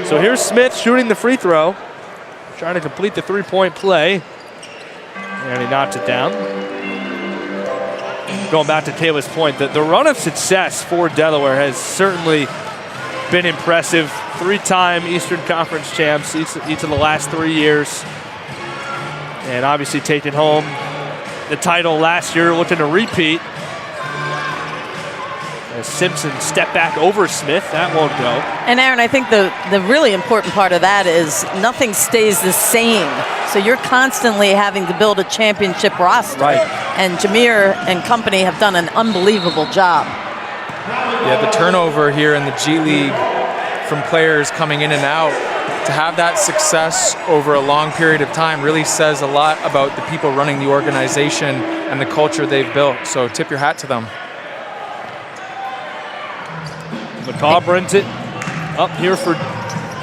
So here's Smith shooting the free throw, trying to complete the three-point play, and he knocks it down. Going back to Taylor's point, the run of success for Delaware has certainly been impressive. 3-time Eastern Conference champs each of the last 3 years. And obviously taking home the title last year, looking to repeat. As Simpson stepped back over Smith, that won't go. And Aaron, I think the really important part of that is nothing stays the same. So you're constantly having to build a championship roster. Right. And Jameer and company have done an unbelievable job. Yeah, the turnover here in the G League from players coming in and out, to have that success over a long period of time really says a lot about the people running the organization and the culture they've built. So tip your hat to them. McCaw brings it up here for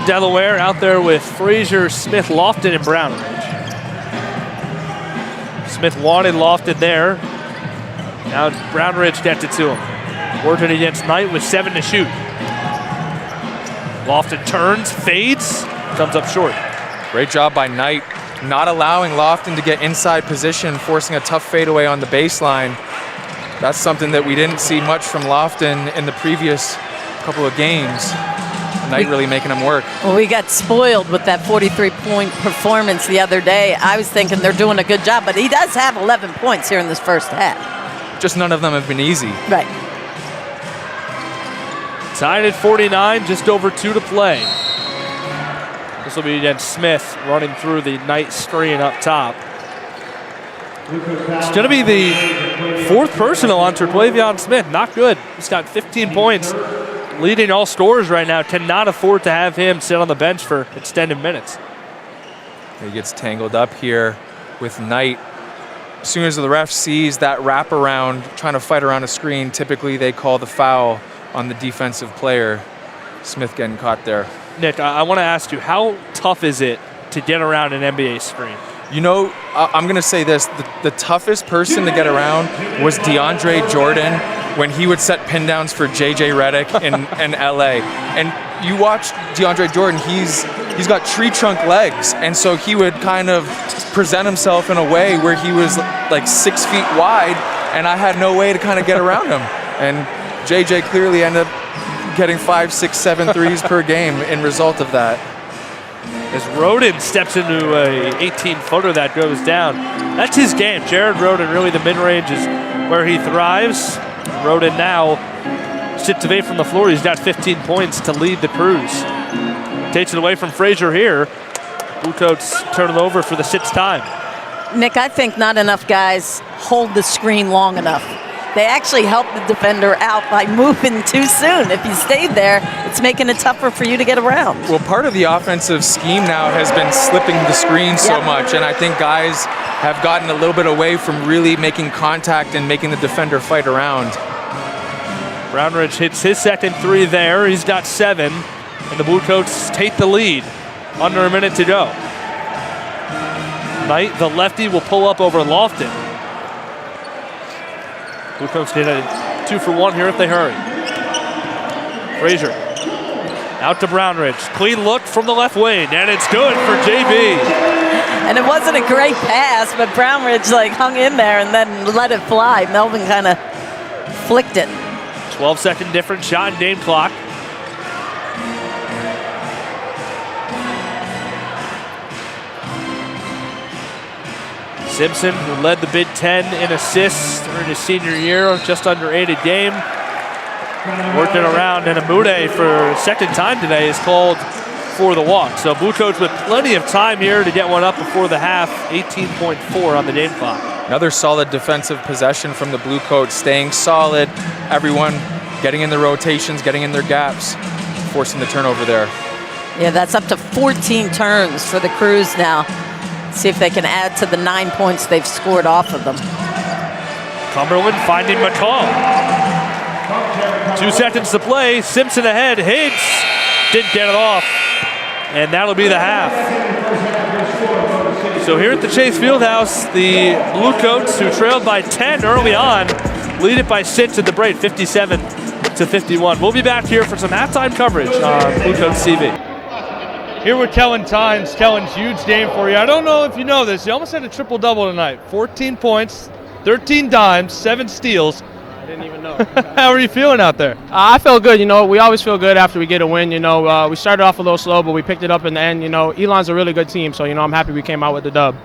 Delaware, out there with Frazier, Smith, Lofton, and Brownridge. Smith wanted Lofton there. Now Brownridge gets it to him. Working against Knight with 7 to shoot. Lofton turns, fades, comes up short. Great job by Knight, not allowing Lofton to get inside position, forcing a tough fadeaway on the baseline. That's something that we didn't see much from Lofton in the previous couple of games. Knight really making him work. Well, we got spoiled with that 43-point performance the other day. I was thinking they're doing a good job, but he does have 11 points here in this first half. Just none of them have been easy. Right. Tied at 49, just over 2 to play. This will be against Smith running through the Knight screen up top. It's going to be the 4th personal on Terquavion Smith. Not good. He's got 15 points, leading all scorers right now. Cannot afford to have him sit on the bench for extended minutes. He gets tangled up here with Knight. As soon as the ref sees that wraparound trying to fight around a screen, typically they call the foul on the defensive player. Smith getting caught there. Nick, I want to ask you, how tough is it to get around an NBA screen? You know, I'm going to say this. The toughest person to get around was DeAndre Jordan when he would set pin downs for J.J. Redick in L.A. And you watch DeAndre Jordan, he's got tree trunk legs. And so he would kind of present himself in a way where he was like 6 feet wide, and I had no way to kind of get around him. And J.J. clearly ended up getting 5, 6, 7 threes per game in result of that. As Roden steps into a 18-footer that goes down. That's his game. Jared Roden, really the mid-range is where he thrives. Roden now sits away from the floor. He's got 15 points to lead the Cruise. Takes it away from Frazier here. Blue Coats turn it over for the 6th time. Nick, I think not enough guys hold the screen long enough. They actually help the defender out by moving too soon. If you stayed there, it's making it tougher for you to get around. Well, part of the offensive scheme now has been slipping the screen so much, and I think guys have gotten a little bit away from really making contact and making the defender fight around. Brownridge hits his 2nd three there. He's got 7, and the Blue Coats take the lead. Under a minute to go. Knight, the lefty, will pull up over Lofton. Blue Coats get a 2 for 1 here if they hurry. Frazier out to Brownridge. Clean look from the left wing, and it's good for JB. And it wasn't a great pass, but Brownridge hung in there and then let it fly. Melvin kind of flicked it. 12-second difference, shot and game clock. Simpson, who led the Big Ten in assists during his senior year, just under 8 a game. Working around, and Amude for second time today is called for the walk. So Blue Coats with plenty of time here to get one up before the half. 18.4 on the game clock. Another solid defensive possession from the Blue Coats, staying solid. Everyone getting in their rotations, getting in their gaps, forcing the turnover there. Yeah, that's up to 14 turns for the Cruise now. See if they can add to the 9 points they've scored off of them. Cumberland finding McCall. 2 seconds to play. Simpson ahead. Higgs didn't get it off. And that'll be the half. So here at the Chase Fieldhouse, the Blue Coats, who trailed by 10 early on, lead it by 6 at the break, 57-49. 51. We'll be back here for some halftime coverage on Blue Coats TV. Here with Kellen Tynes. Kellen, huge game for you. I don't know if you know this. You almost had a triple-double tonight. 14 points, 13 dimes, 7 steals. I didn't even know. How are you feeling out there? I feel good. We always feel good after we get a win. We started off a little slow, but we picked it up in the end. Elon's a really good team, so, I'm happy we came out with the dub.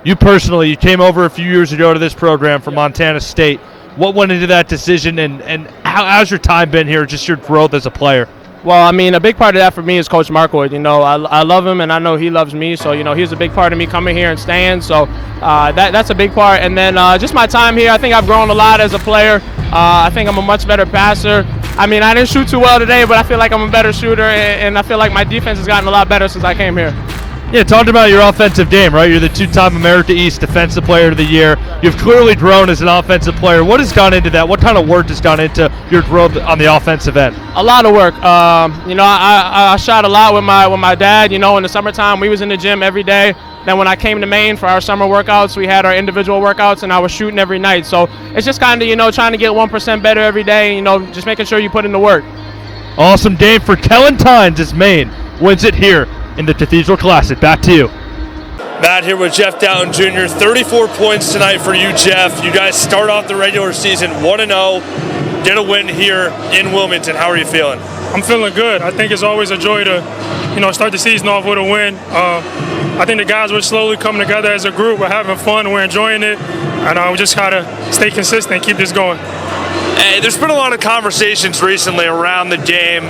You personally, you came over a few years ago to this program from Montana State. What went into that decision, and how's your time been here, just your growth as a player? Well, a big part of that for me is Coach Markwood. I love him, and I know he loves me. So, he's a big part of me coming here and staying. So that's a big part. And then just my time here, I think I've grown a lot as a player. I think I'm a much better passer. I didn't shoot too well today, but I feel like I'm a better shooter, and I feel like my defense has gotten a lot better since I came here. Yeah, talked about your offensive game, right? You're the 2-time America East Defensive Player of the Year. You've clearly grown as an offensive player. What has gone into that? What kind of work has gone into your growth on the offensive end? A lot of work. I shot a lot with my dad. In the summertime, we was in the gym every day. Then when I came to Maine for our summer workouts, we had our individual workouts, and I was shooting every night. So it's just kind of, trying to get 1% better every day, just making sure you put in the work. Awesome day for Kellen Tynes as Maine wins it here in the Cathedral Classic. Back to you. Matt here with Jeff Dowtin Jr. 34 points tonight for you, Jeff. You guys start off the regular season 1-0, get a win here in Wilmington. How are you feeling? I'm feeling good. I think it's always a joy to, start the season off with a win. I think the guys were slowly coming together as a group. We're having fun. We're enjoying it. And we just got to stay consistent, keep this going. Hey, there's been a lot of conversations recently around the game.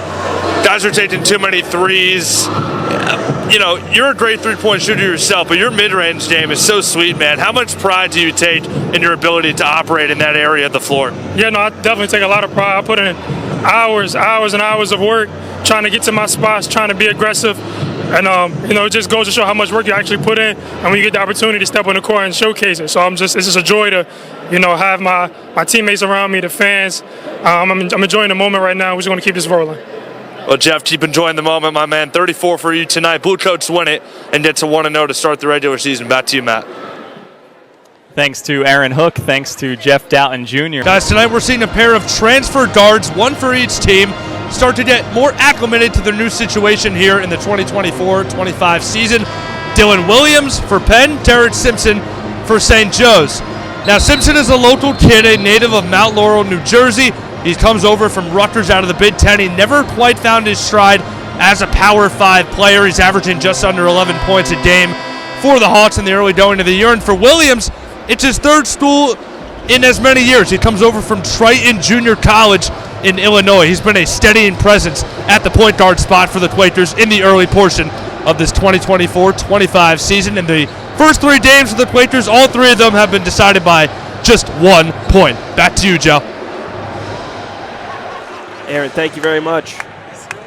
Guys are taking too many threes. You're a great three-point shooter yourself, but your mid-range game is so sweet, man. How much pride do you take in your ability to operate in that area of the floor? Yeah, no, I definitely take a lot of pride. I put in hours and hours of work trying to get to my spots, trying to be aggressive. And, it just goes to show how much work you actually put in. And when you get the opportunity to step on the court and showcase it. So it's just a joy to, have my teammates around me, the fans. I'm enjoying the moment right now. We're just going to keep this rolling. Well, Jeff, keep enjoying the moment, my man. 34 for you tonight. Blue Coats win it and get to 1-0 to start the regular season. Back to you, Matt. Thanks to Aaron Hook. Thanks to Jeff Dowtin Jr. Guys, tonight we're seeing a pair of transfer guards, one for each team, start to get more acclimated to their new situation here in the 2024-25 season. Dylan Williams for Penn, Jared Simpson for St. Joe's. Now, Simpson is a local kid, a native of Mount Laurel, New Jersey. He comes over from Rutgers out of the Big Ten. He never quite found his stride as a Power 5 player. He's averaging just under 11 points a game for the Hawks in the early going of the year. And for Williams, it's his third school in as many years. He comes over from Triton Junior College in Illinois. He's been a steadying presence at the point guard spot for the Quakers in the early portion of this 2024-25 season. In the first 3 games of the Quakers, all 3 of them have been decided by just 1 point. Back to you, Joe. Aaron, thank you very much.